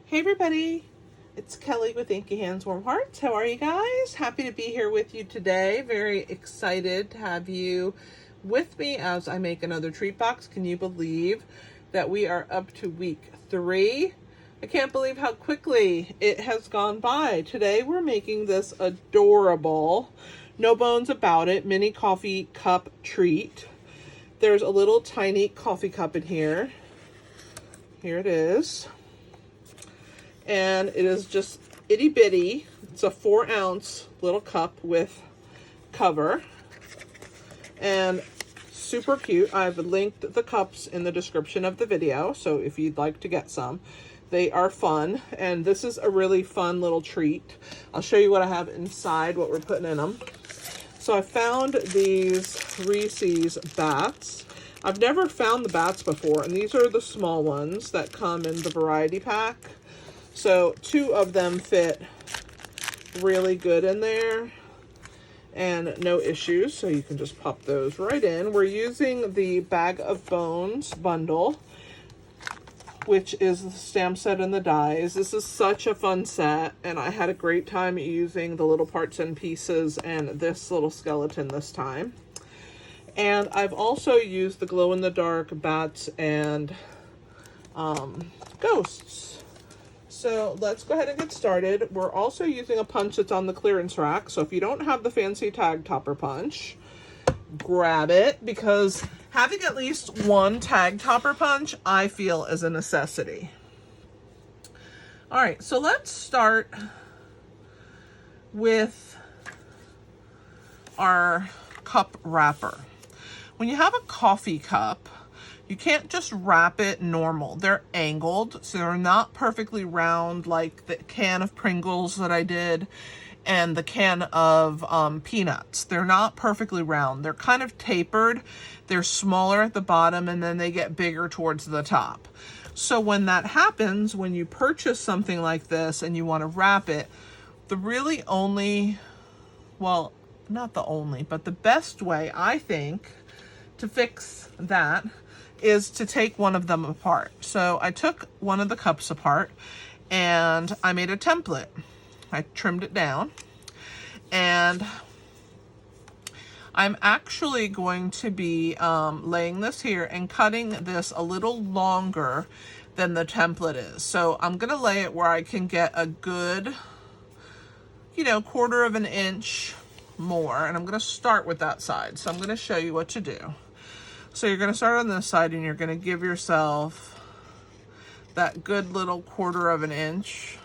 Hey everybody, it's Kelly with Inky Hands Warm Hearts. How are you guys? Happy to be here with you today. Very excited to have you with me as I make another treat box. Can you believe that we are up to week 3? I can't believe how quickly it has gone by. Today we're making this adorable, no bones about it, mini coffee cup treat. There's a little tiny coffee cup in here. Here it is. And it is just itty bitty. It's a 4-ounce little cup with cover and super cute. I've linked the cups in the description of the video, so if you'd like to get some, they are fun. And this is a really fun little treat. I'll show you what I have inside, what we're putting in them. So I found these Reese's bats. I've never found the bats before, and these are the small ones that come in the variety pack. So 2 of them fit really good in there and no issues. So you can just pop those right in. We're using the Bag of Bones bundle, which is the stamp set and the dies. This is such a fun set, and I had a great time using the little parts and pieces and this little skeleton this time. And I've also used the glow-in-the-dark bats and ghosts. So let's go ahead and get started. We're also using a punch that's on the clearance rack. So if you don't have the fancy tag topper punch, grab it, because having at least one tag topper punch, I feel, is a necessity. All right, so let's start with our cup wrapper. When you have a coffee cup, you can't just wrap it normal. They're angled, so they're not perfectly round like the can of Pringles that I did and the can of peanuts. They're not perfectly round. They're kind of tapered. They're smaller at the bottom, and then they get bigger towards the top. So when that happens, when you purchase something like this and you want to wrap it, the really only, well, not the only, but the best way, I think, to fix that is to take one of them apart. So I took one of the cups apart and I made a template. I trimmed it down, and I'm actually going to be laying this here and cutting this a little longer than the template is. So I'm going to lay it where I can get a good, 1/4 of an inch more, and I'm going to start with that side. So I'm going to show you what to do. So you're going to start on this side, and you're going to give yourself that good little 1/4 of an inch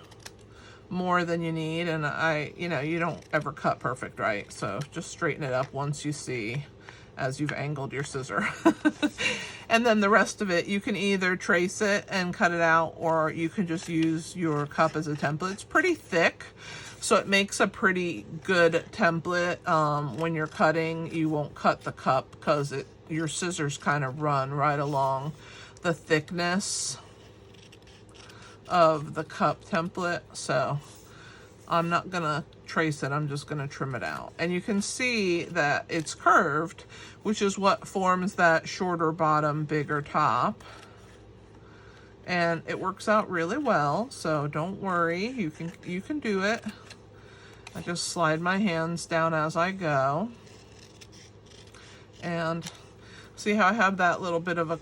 more than you need. And you don't ever cut perfect, right? So just straighten it up once you see as you've angled your scissor. And then the rest of it, you can either trace it and cut it out, or you can just use your cup as a template. It's pretty thick, so it makes a pretty good template. When you're cutting, you won't cut the cup because your scissors kind of run right along the thickness of the cup template. So I'm not gonna trace it, I'm just gonna trim it out. And you can see that it's curved, which is what forms that shorter bottom, bigger top. And it works out really well, so don't worry, you can do it. I just slide my hands down as I go. And see how I have that little bit of a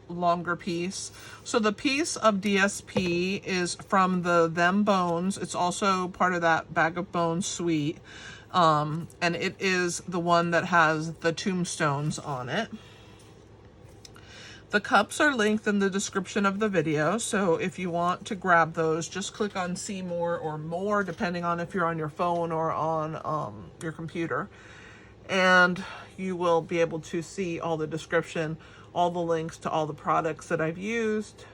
longer piece? So the piece of DSP is from the Them Bones. It's also part of that Bag of Bones suite. And it is the one that has the tombstones on it. The cups are linked in the description of the video, so if you want to grab those, just click on See More or More, depending on if you're on your phone or on your computer. And you will be able to see all the description, all the links to all the products that I've used,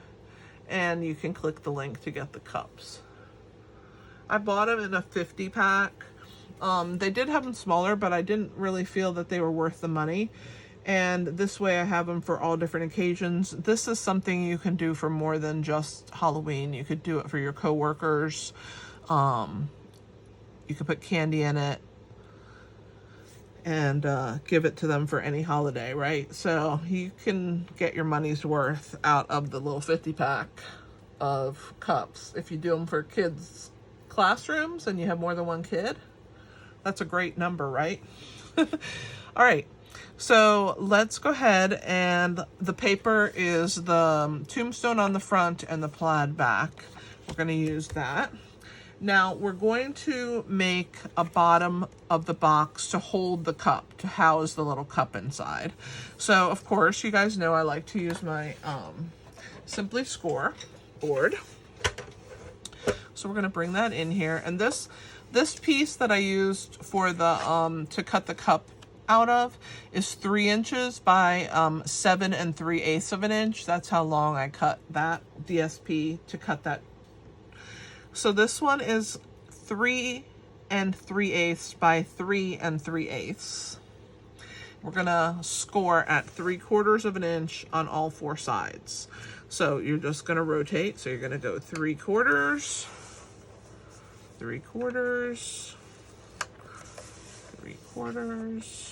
and you can click the link to get the cups. I bought them in a 50 pack. They did have them smaller, but I didn't really feel that they were worth the money. And this way I have them for all different occasions. This is something you can do for more than just Halloween. You could do it for your coworkers. You could put candy in it and give it to them for any holiday, right? So you can get your money's worth out of the little 50 pack of cups. If you do them for kids' classrooms and you have more than one kid, that's a great number, right? All right, so let's go ahead, and the paper is the tombstone on the front and the plaid back. We're going to use that. Now we're going to make a bottom of the box to hold the cup, to house the little cup inside. So of course, you guys know I like to use my Simply Score board. So we're going to bring that in here, and this piece that I used for the to cut the cup out of is 3 inches by 7 3/8 of an inch. That's how long I cut that DSP to cut that. So this one is 3 3/8 by 3 3/8. We're gonna score at 3/4 of an inch on all 4 sides. So you're just gonna rotate. So you're gonna go 3/4, 3/4, 3/4,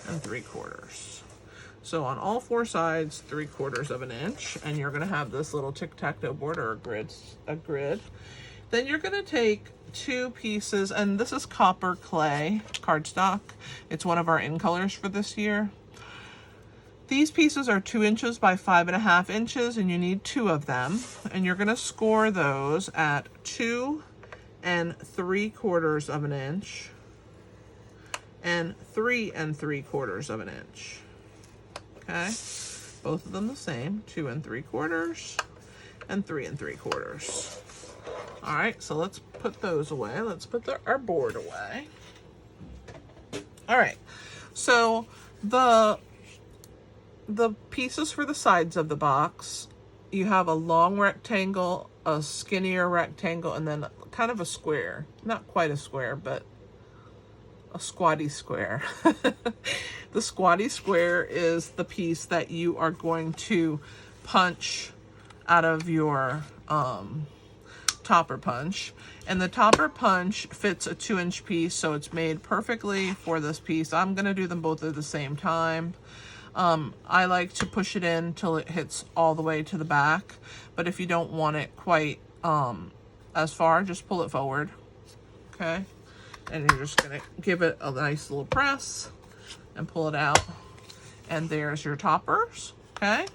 and 3/4. So on all 4 sides, 3/4 of an inch, and you're gonna have this little tic-tac-toe board, or a grid. Then you're gonna take 2 pieces, and this is copper clay cardstock. It's one of our in colors for this year. These pieces are 2 inches by 5.5 inches, and you need 2 of them. And you're gonna score those at 2 3/4 of an inch and 3 3/4 of an inch. Okay, both of them the same, 2 3/4 and 3 3/4. All right, so let's put those away. Let's put our board away. All right, so the pieces for the sides of the box, you have a long rectangle, a skinnier rectangle, and then kind of a square. Not quite a square, but a squatty square. The squatty square is the piece that you are going to punch out of your topper punch. And the topper punch fits a 2-inch piece, so it's made perfectly for this piece. I'm gonna do them both at the same time. I like to push it in till it hits all the way to the back, but if you don't want it quite as far, just pull it forward, okay? And you're just gonna give it a nice little press and pull it out, and there's your toppers, okay?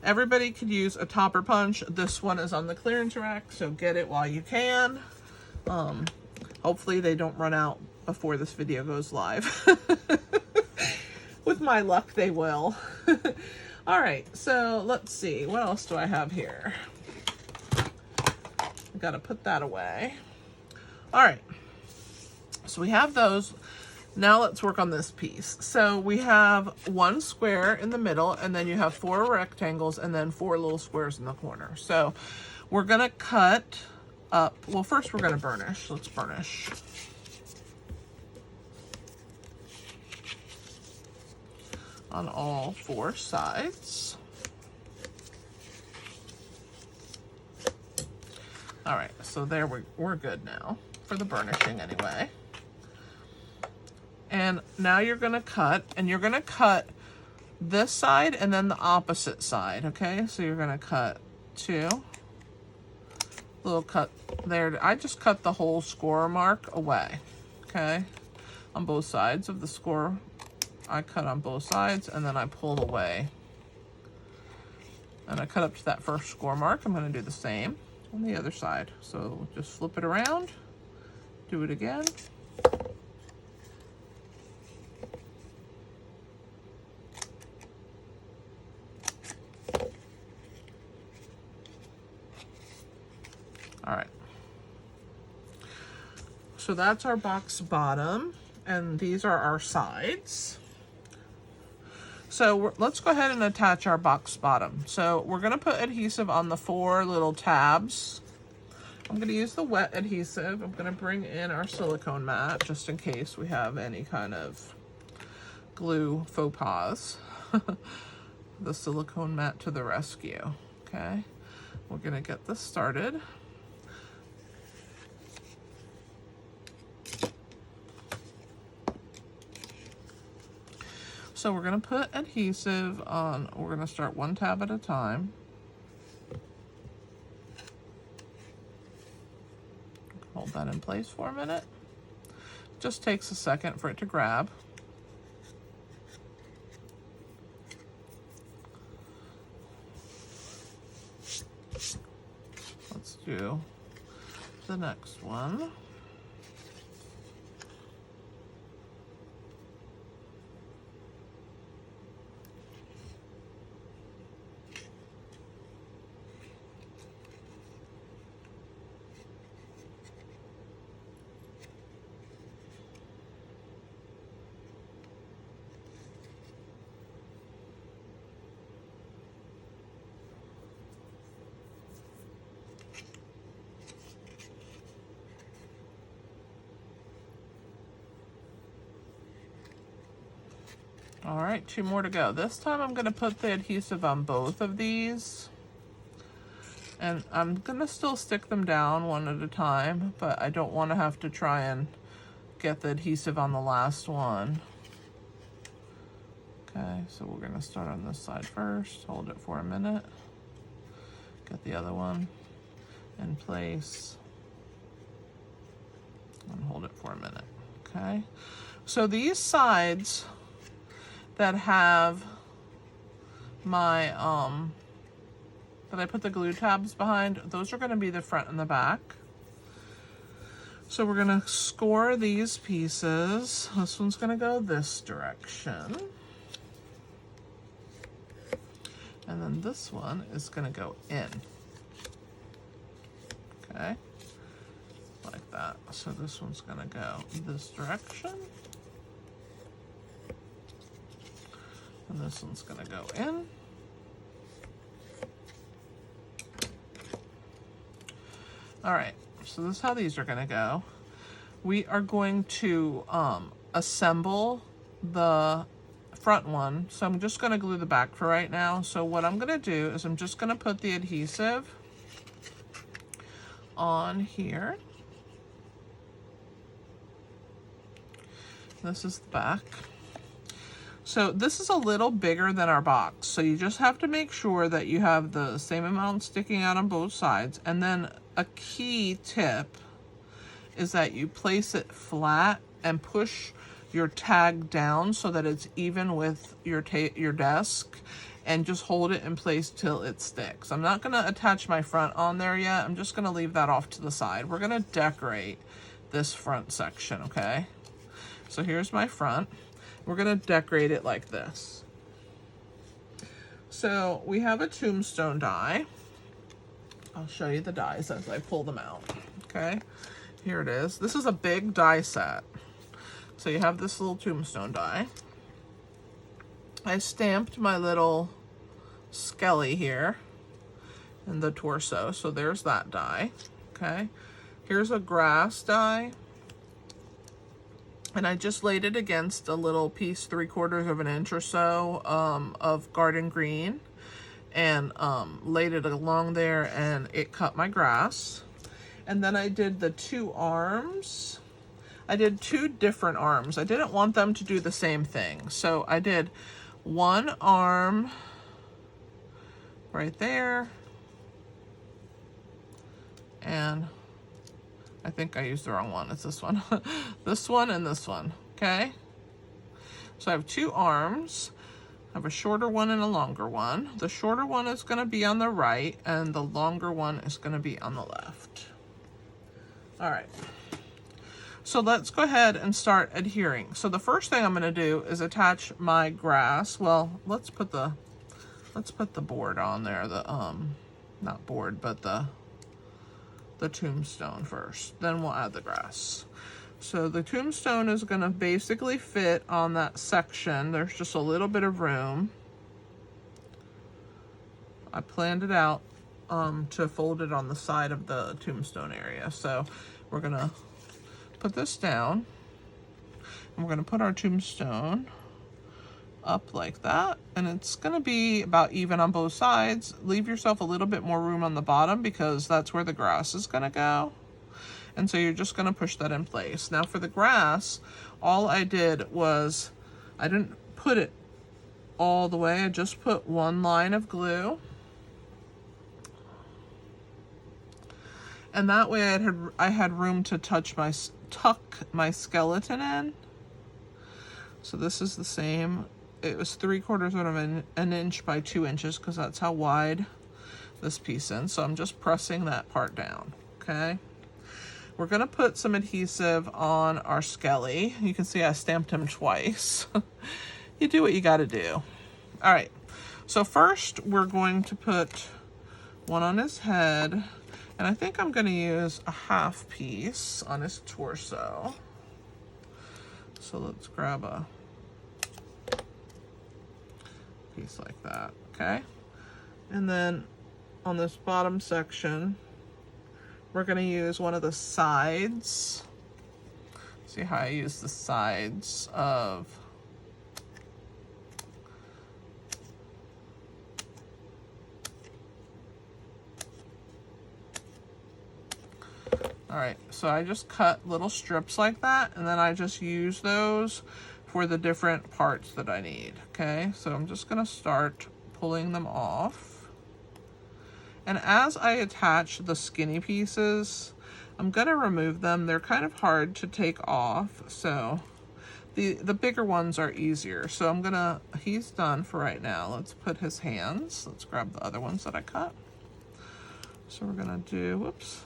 Everybody could use a topper punch. This one is on the clearance rack, so get it while you can. Hopefully they don't run out before this video goes live. With my luck, they will. All right, so let's see. What else do I have here? I gotta put that away. All right, so we have those. Now let's work on this piece. So we have 1 square in the middle, and then you have 4 rectangles, and then 4 little squares in the corner. So we're gonna cut up, well, first we're gonna burnish. Let's burnish. On all 4 sides. All right, so there we're good now for the burnishing anyway. And now you're gonna cut, and you're gonna cut this side and then the opposite side, okay? So you're gonna cut 2, little cut there. I just cut the whole score mark away, okay? On both sides of the score, I cut on both sides, and then I pulled away. And I cut up to that first score mark. I'm gonna do the same on the other side. So just flip it around, do it again. All right, so that's our box bottom, and these are our sides. So let's go ahead and attach our box bottom. So we're gonna put adhesive on the 4 little tabs. I'm gonna use the wet adhesive. I'm gonna bring in our silicone mat just in case we have any kind of glue faux pas. The silicone mat to the rescue, okay? We're gonna get this started. So we're gonna put adhesive on, we're gonna start 1 tab at a time. Hold that in place for a minute. Just takes a second for it to grab. Let's do the next one. All right, 2 more to go. This time I'm going to put the adhesive on both of these. And I'm going to still stick them down one at a time, but I don't want to have to try and get the adhesive on the last one. Okay, so we're going to start on this side first. Hold it for a minute. Get the other one in place. And hold it for a minute. Okay, so these sides that have my that I put the glue tabs behind, those are going to be the front and the back. So we're going to score these pieces. This one's going to go this direction, and then this one is going to go in. Okay, like that. So this one's going to go this direction. And this one's going to go in. All right, so this is how these are going to go. We are going to assemble the front one. So I'm just going to glue the back for right now. So what I'm going to do is I'm just going to put the adhesive on here. This is the back. So this is a little bigger than our box. So you just have to make sure that you have the same amount sticking out on both sides. And then a key tip is that you place it flat and push your tag down so that it's even with your desk, and just hold it in place till it sticks. I'm not going to attach my front on there yet. I'm just going to leave that off to the side. We're going to decorate this front section, okay? So here's my front. We're going to decorate it like this. So we have a tombstone die. I'll show you the dies as I pull them out. Okay, here it is. This is a big die set. So you have this little tombstone die. I stamped my little skelly here in the torso. So there's that die. Okay, here's a grass die. And I just laid it against a little piece, 3/4 of an inch or so of garden green, and laid it along there, and it cut my grass. And then I did the 2 arms. I did 2 different arms. I didn't want them to do the same thing. So I did one arm right there, and I think I used the wrong one. It's this one. This one and this one, okay? So I have 2 arms. I have a shorter one and a longer one. The shorter one is going to be on the right, and the longer one is going to be on the left. All right. So let's go ahead and start adhering. So the first thing I'm going to do is attach my grass. Well, let's put the board on there. The not board, but the tombstone first, then we'll add the grass. So the tombstone is going to basically fit on that section. There's just a little bit of room. I planned it out to fold it on the side of the tombstone area. So we're going to put this down, and we're going to put our tombstone up like that, and it's going to be about even on both sides. Leave yourself a little bit more room on the bottom because that's where the grass is going to go, and so you're just going to push that in place. Now for the grass, all I did was I didn't put it all the way. I just put one line of glue, And that way I had room to tuck my skeleton in. So this is the same. It was 3/4 of an inch by 2 inches because that's how wide this piece is. So I'm just pressing that part down, okay? We're gonna put some adhesive on our skelly. You can see I stamped him twice. You do what you gotta do. All right, so first we're going to put one on his head, and I think I'm gonna use a half piece on his torso. So let's grab a piece like that, okay? And then on this bottom section, we're gonna use one of the sides. See how I use the sides of all right, so I just cut little strips like that, and then I just use those for the different parts that I need, okay? So I'm just gonna start pulling them off. And as I attach the skinny pieces, I'm gonna remove them. They're kind of hard to take off, so the bigger ones are easier. So he's done for right now. Let's put his hands. Let's grab the other ones that I cut. So we're gonna do, whoops.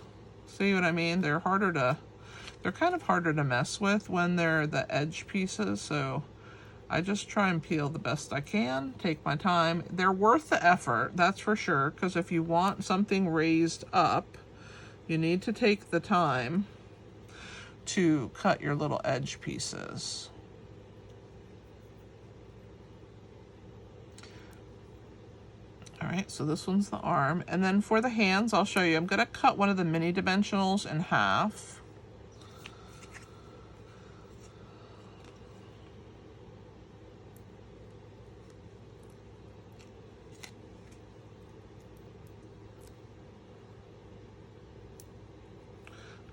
See what I mean? They're kind of harder to mess with when they're the edge pieces, so I just try and peel the best I can, take my time. They're worth the effort, that's for sure, because if you want something raised up, you need to take the time to cut your little edge pieces. All right, so this one's the arm. And then for the hands, I'll show you. I'm gonna cut one of the mini dimensionals in half.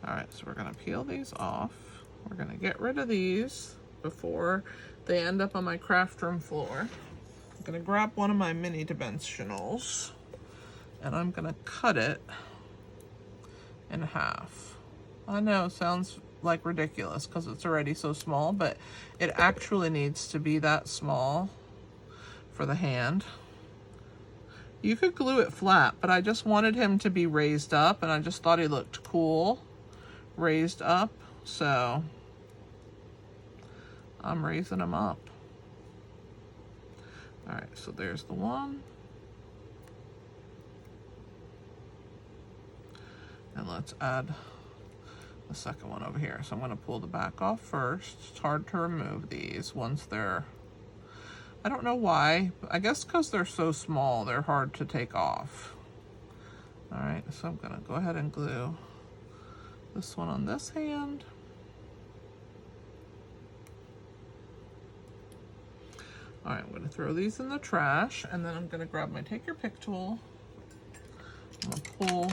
All right, so we're gonna peel these off. We're gonna get rid of these before they end up on my craft room floor. I'm gonna grab one of my mini dimensionals and I'm gonna cut it in half. I know, it sounds like ridiculous because it's already so small, but it actually needs to be that small for the hand. You could glue it flat, but I just wanted him to be raised up and I just thought he looked cool raised up, so I'm raising them up. All right, so there's the one. And let's add the second one over here. So I'm gonna pull the back off first. It's hard to remove these once they're, I don't know why, I guess because they're so small, they're hard to take off. All right, so I'm gonna go ahead and glue this one on this hand. All right, I'm gonna throw these in the trash, and then I'm gonna grab my take your pick tool. I'm gonna pull,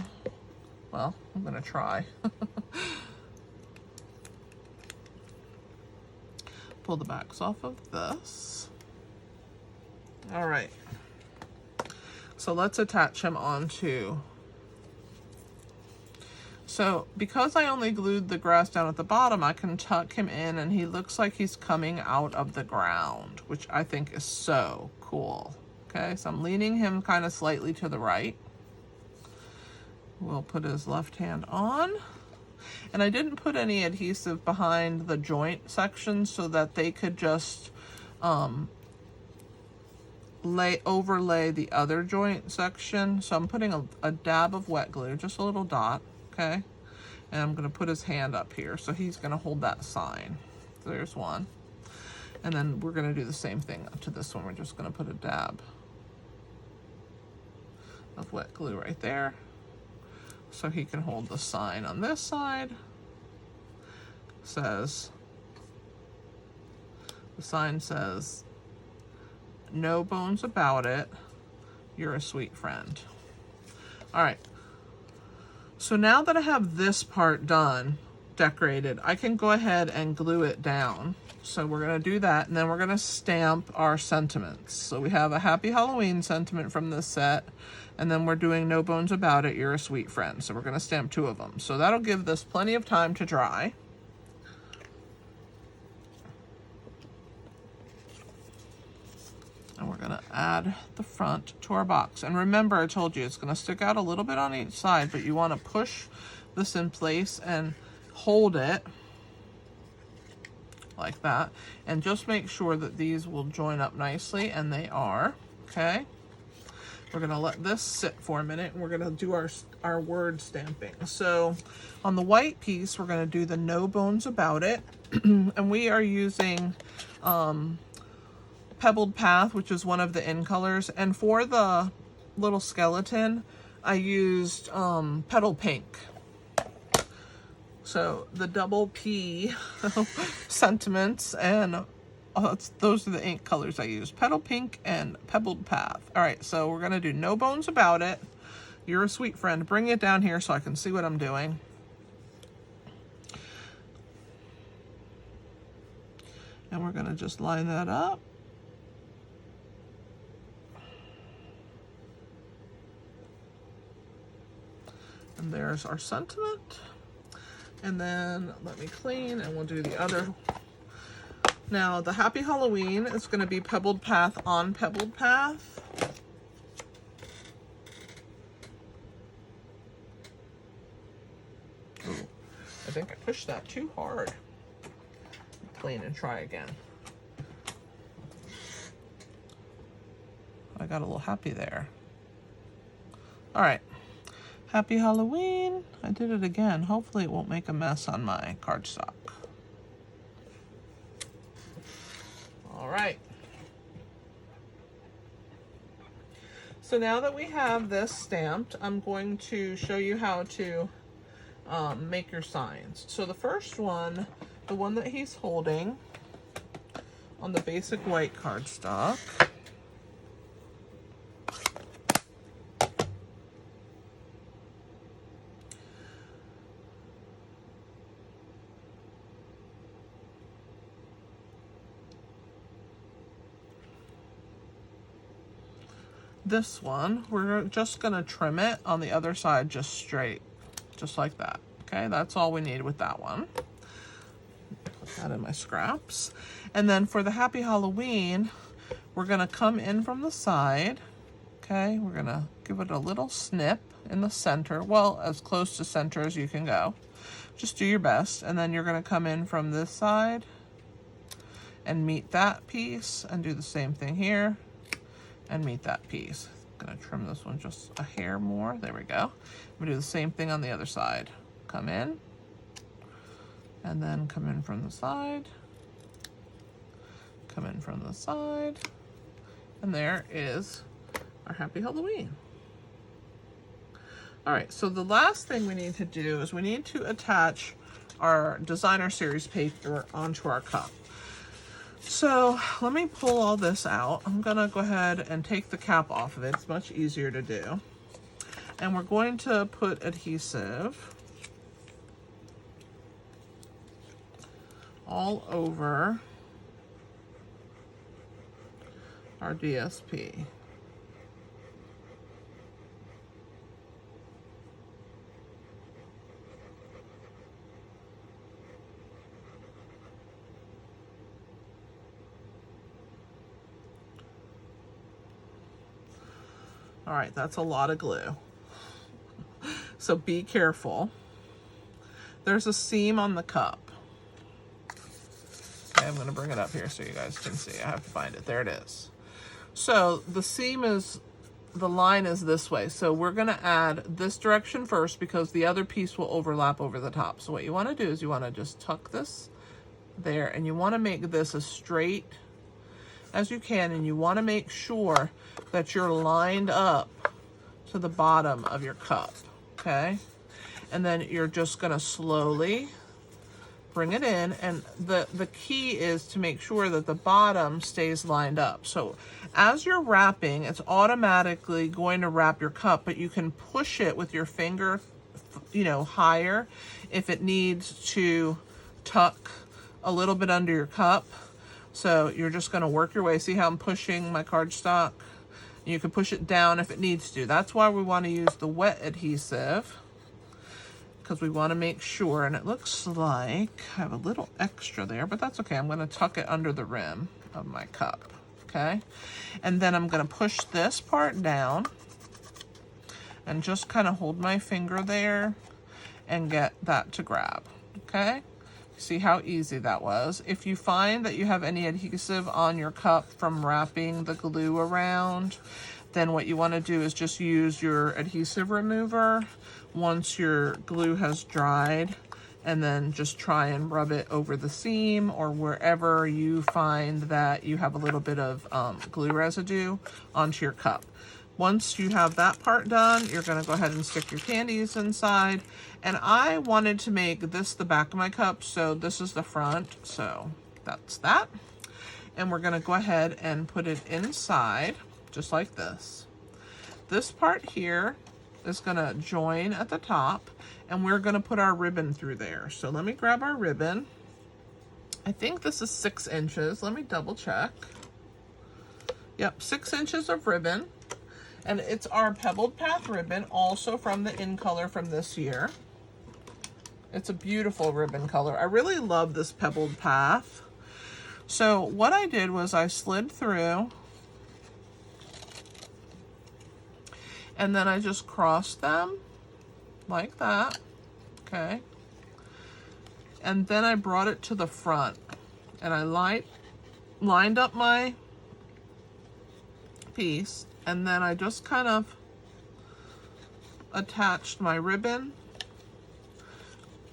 well, I'm gonna try. Pull the backs off of this. All right, so let's attach him onto. So because I only glued the grass down at the bottom, I can tuck him in and he looks like he's coming out of the ground, which I think is so cool. Okay, so I'm leaning him kind of slightly to the right. We'll put his left hand on. And I didn't put any adhesive behind the joint section so that they could just overlay the other joint section. So I'm putting a dab of wet glue, just a little dot. Okay, and I'm gonna put his hand up here, so he's gonna hold that sign. So there's one, and then we're gonna do the same thing to this one. We're just gonna put a dab of wet glue right there, so he can hold the sign on this side. The sign says, "No bones about it. You're a sweet friend." All right. So now that I have this part done, decorated, I can go ahead and glue it down. So we're gonna do that, and then we're gonna stamp our sentiments. So we have a Happy Halloween sentiment from this set, And then we're doing No Bones About It, You're a Sweet Friend. So we're going to stamp 2 of them. So that'll give this plenty of time to dry. And we're going to add the front to our box. And remember, I told you it's going to stick out a little bit on each side, but you want to push this in place and hold it like that. And just make sure that these will join up nicely, and they are. Okay. We're going to let this sit for a minute, and we're going to do our word stamping. So on the white piece, we're going to do the No Bones About It. And we are using Pebbled Path, which is one of the in colors. And for the little skeleton, I used Petal Pink. So the double P sentiments, and those are the ink colors I used. Petal Pink and Pebbled Path. All right, so we're going to do No Bones About It. You're a Sweet Friend. Bring it down here so I can see what I'm doing. And we're going to just line that up. And there's our sentiment. And then let me clean, and we'll do the other. Now the Happy Halloween is going to be Pebbled Path on Pebbled Path. Ooh, I think I pushed that too hard. Clean and try again. I got a little happy there. All right. Happy Halloween. I did it again. Hopefully it won't make a mess on my cardstock. All right. So now that we have this stamped, I'm going to show you how to make your signs. So the first one, the one that he's holding on the basic white cardstock, this one, we're just going to trim it on the other side just straight, just like that. Okay, that's all we need with that one. Put that in my scraps. And then for the Happy Halloween, we're going to come in from the side. Okay, we're going to give it a little snip in the center. Well, as close to center as you can go. Just do your best. And then you're going to come in from this side and meet that piece, and do the same thing here. And meet that piece. I'm gonna trim this one just a hair more. There we go. I'm gonna do the same thing on the other side. Come in, and then come in from the side. Come in from the side. And there is our Happy Halloween. All right, so the last thing we need to do is we need to attach our designer series paper onto our cup. So let me pull all this out. I'm gonna go ahead and take the cap off of it. It's much easier to do. And we're going to put adhesive all over our DSP. All right, that's a lot of glue. So be careful. There's a seam on the cup. Okay, I'm gonna bring it up here so you guys can see. I have to find it. There it is. So the seam is, the line is this way. So we're gonna add this direction first because the other piece will overlap over the top. So what you wanna do is you wanna just tuck this there, and you wanna make this as straight as you can, and you want to make sure that you're lined up to the bottom of your cup, okay? And then you're just going to slowly bring it in, and the key is to make sure that the bottom stays lined up. So as you're wrapping, it's automatically going to wrap your cup, but you can push it with your finger, you know, higher if it needs to tuck a little bit under your cup. So you're just going to work your way. See how I'm pushing my cardstock? You can push it down if it needs to. That's why we want to use the wet adhesive, because we want to make sure, and it looks like I have a little extra there, but that's okay. I'm going to tuck it under the rim of my cup, okay? And then I'm going to push this part down and just kind of hold my finger there and get that to grab, okay? See how easy that was. If you find that you have any adhesive on your cup from wrapping the glue around, then what you want to do is just use your adhesive remover once your glue has dried, and then just try and rub it over the seam or wherever you find that you have a little bit of glue residue onto your cup. Once you have that part done, you're going to go ahead and stick your candies inside. And I wanted to make this the back of my cup, so this is the front, so that's that. And we're going to go ahead and put it inside, just like this. This part here is going to join at the top, and we're going to put our ribbon through there. So let me grab our ribbon. I think this is 6 inches. Let me double check. Yep, 6 inches of ribbon. And it's our Pebbled Path ribbon, also from the In Color from this year. It's a beautiful ribbon color. I really love this Pebbled Path. So what I did was I slid through, and then I just crossed them like that, okay? And then I brought it to the front, and I lined up my piece, and then I just kind of attached my ribbon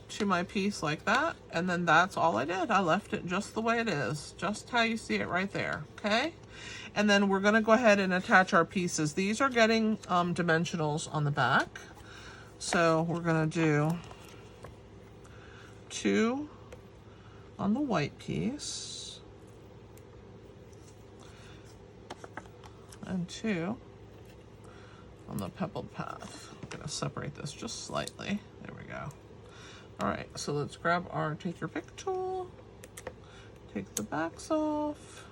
to my piece like that, and then that's all I did. I left it just the way it is, just how you see it right there, okay? And then we're gonna go ahead and attach our pieces. These are getting dimensionals on the back. So we're gonna do 2 on the white piece and 2 on the Pebbled Path. I'm gonna separate this just slightly. There we go. All right, so let's grab our take your pick tool, take the backs off.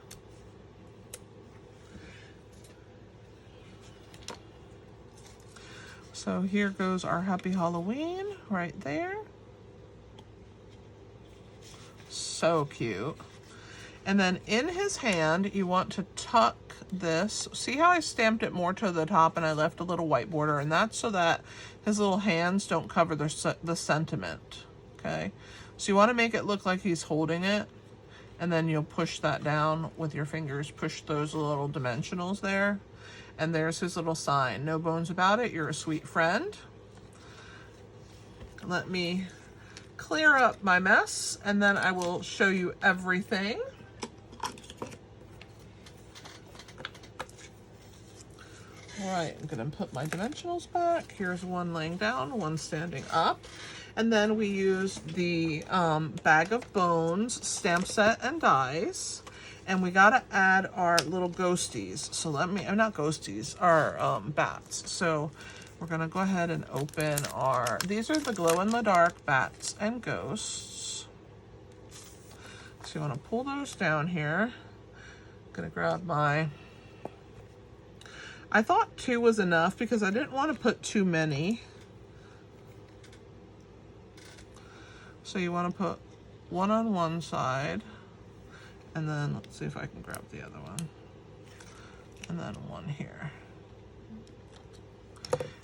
So here goes our Happy Halloween right there. So cute. And then in his hand, you want to tuck this. See how I stamped it more to the top and I left a little white border, and that's so that his little hands don't cover the sentiment, okay? So you want to make it look like he's holding it, and then you'll push that down with your fingers, push those little dimensionals there, and there's his little sign. No bones about it, you're a sweet friend. Let me clear up my mess, and then I will show you everything. All right, I'm gonna put my dimensionals back. Here's one laying down, one standing up. And then we use the Bag of Bones stamp set and dies. And we gotta add our little ghosties. So let me, not ghosties, our bats. So we're gonna go ahead and open our, these are the glow-in-the-dark bats and ghosts. So you wanna pull those down here. I'm gonna grab my, I thought 2 was enough because I didn't want to put too many. So you want to put 1 on one side, and then let's see if I can grab the other one, and then 1 here.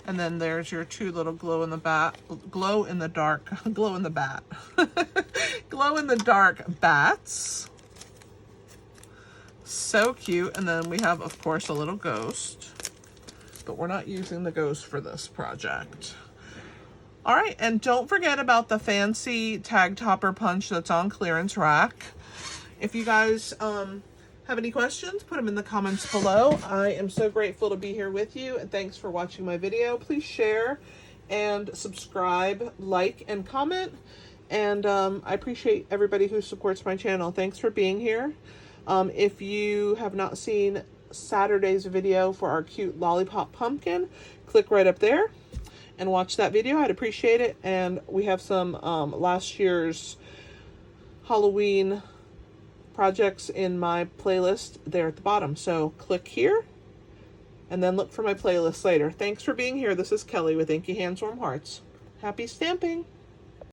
And then there's your 2 little glow in the dark bats. So cute. And then we have, of course, a little ghost, but we're not using the ghost for this project. All right, and don't forget about the fancy tag topper punch that's on clearance rack. If you guys have any questions, put them in the comments below. I am so grateful to be here with you, and thanks for watching my video. Please share and subscribe, like, and comment. And I appreciate everybody who supports my channel. Thanks for being here. If you have not seen Saturday's video for our cute lollipop pumpkin, click right up there and watch that video. I'd appreciate it. And we have some last year's Halloween projects in my playlist there at the bottom. So click here and then look for my playlist later. Thanks for being here. This is Kelly with Inky Hands Warm Hearts. Happy stamping!